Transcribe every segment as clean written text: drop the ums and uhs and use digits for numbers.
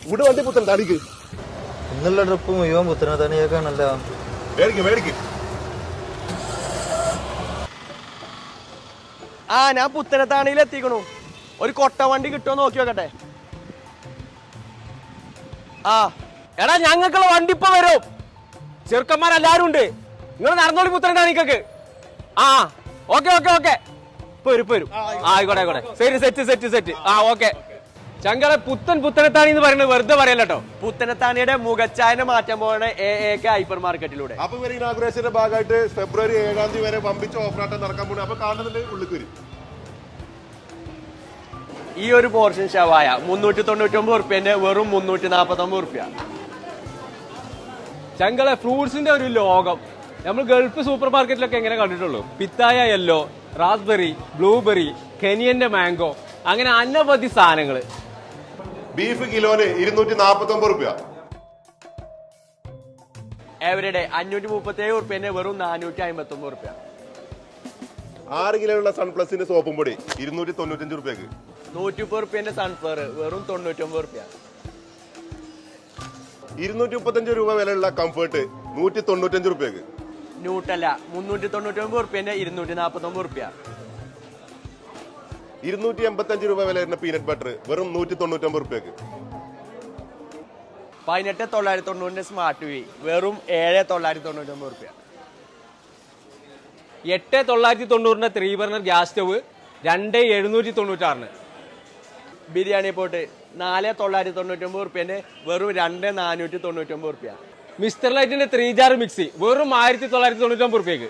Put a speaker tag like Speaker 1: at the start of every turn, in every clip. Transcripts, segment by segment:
Speaker 1: ഇവിടെ വണ്ടി പുത്തൻ താടിക്ക്
Speaker 2: ഇന്നുള്ള ട്രിപ്പ് മുഴുവൻ പുത്തനത്താണിയേക്കാണല്ലോ.
Speaker 1: മേടിക്ക്.
Speaker 3: ഞാൻ പുത്തനത്താണിയിൽ എത്തിക്കണു. ഒരു കൊട്ട വണ്ടി കിട്ടുമോ നോക്കി നോക്കട്ടെ.
Speaker 4: എടാ ഞങ്ങൾക്കുള്ള വണ്ടി ഇപ്പൊ വരും. ചെറുക്കന്മാരെല്ലാരും ഉണ്ട്. നിങ്ങൾ നടന്നോളി പുത്തനത്താണിക്കൊക്കെ. ഓക്കെ ഇപ്പൊ വരും. ആയിക്കോട്ടെ. ശരി, സെറ്റ്. ഓക്കെ. ചങ്കളെ പുത്തനത്താണി എന്ന് പറയുന്നത് വെറുതെ പറയല്ലോ.
Speaker 3: പുത്തനത്താണിയുടെ മുഖച്ചായനെ മാറ്റാൻ പോകണ എ ഹൈപ്പർ മാർക്കറ്റിലൂടെ.
Speaker 1: അപ്പൊ ഇവർ ഇനാഗുറേഷന്റെ ഭാഗമായിട്ട് ഫെബ്രുവരി 7-ാം തീയതി വരെ വമ്പിച്ച ഓഫറാട്ടം നടക്കാൻ പോകുന്നത്. അപ്പൊ കാണുന്നുണ്ട് ഉള്ളിൽ വരും.
Speaker 3: ഈ ഒരു പോർഷൻ ഷവായ 399 റുപ്യന്റെ വെറും 349 റുപ്യ.
Speaker 4: ചങ്കളെ ഫ്രൂട്ട്സിന്റെ ഒരു ലോകം നമ്മൾ ഗൾഫ് സൂപ്പർ മാർക്കറ്റിലൊക്കെ എങ്ങനെ കണ്ടിട്ടുള്ളൂ. പിത്തായ യെല്ലോ, റാസ്ബെറി, ബ്ലൂബെറി, കെനിയന്റെ മാംഗോ, അങ്ങനെ അനവധി സാധനങ്ങള്.
Speaker 1: ബീഫ് കിലോന് 249 റുപ്യ.
Speaker 3: എവരുടെ 537 റുപ്യന്റെ വെറും 459 റുപ്യ.
Speaker 1: 6 കിലോയുള്ള സൺപ്ലസിന്റെ സോപ്പും പൊടി 295 റുപ്യക്ക്.
Speaker 3: 130 റുപ്യന്റെ സൺഫ്ലവർ വെറും 99 റുപ്യ.
Speaker 1: 235 രൂപ വിലയുള്ള കംഫേർട്ട് 195 റുപ്യക്ക്.
Speaker 3: ന്യൂട്ടല്ല 399 റുപ്യന്റെ 249 റുപ്യ.
Speaker 1: 285 രൂപ വില വരുന്ന പീനട്ട് ബട്ടർ വെറും 199 റുപ്യക്ക്.
Speaker 3: 18990 സ്മാർട്ട് വി വെറും 7999 റുപ്യ.
Speaker 4: 8990 3 burner gas stove 2796.
Speaker 3: Biryani pot 4999 റുപ്യന്റെ വെറും 2499 റുപ്യ.
Speaker 4: മിസ്റ്റർ ലൈറ്റിന്റെ 3 ജാർ മിക്സി വെറും 1999 റുപ്യക്ക്.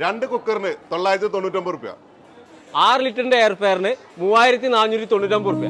Speaker 1: 2 കുക്കറിന് 999 റുപ്യ.
Speaker 4: 6 ലിറ്ററിന്റെ എയർ ഫെയറിന് 3499 റുപ്യ.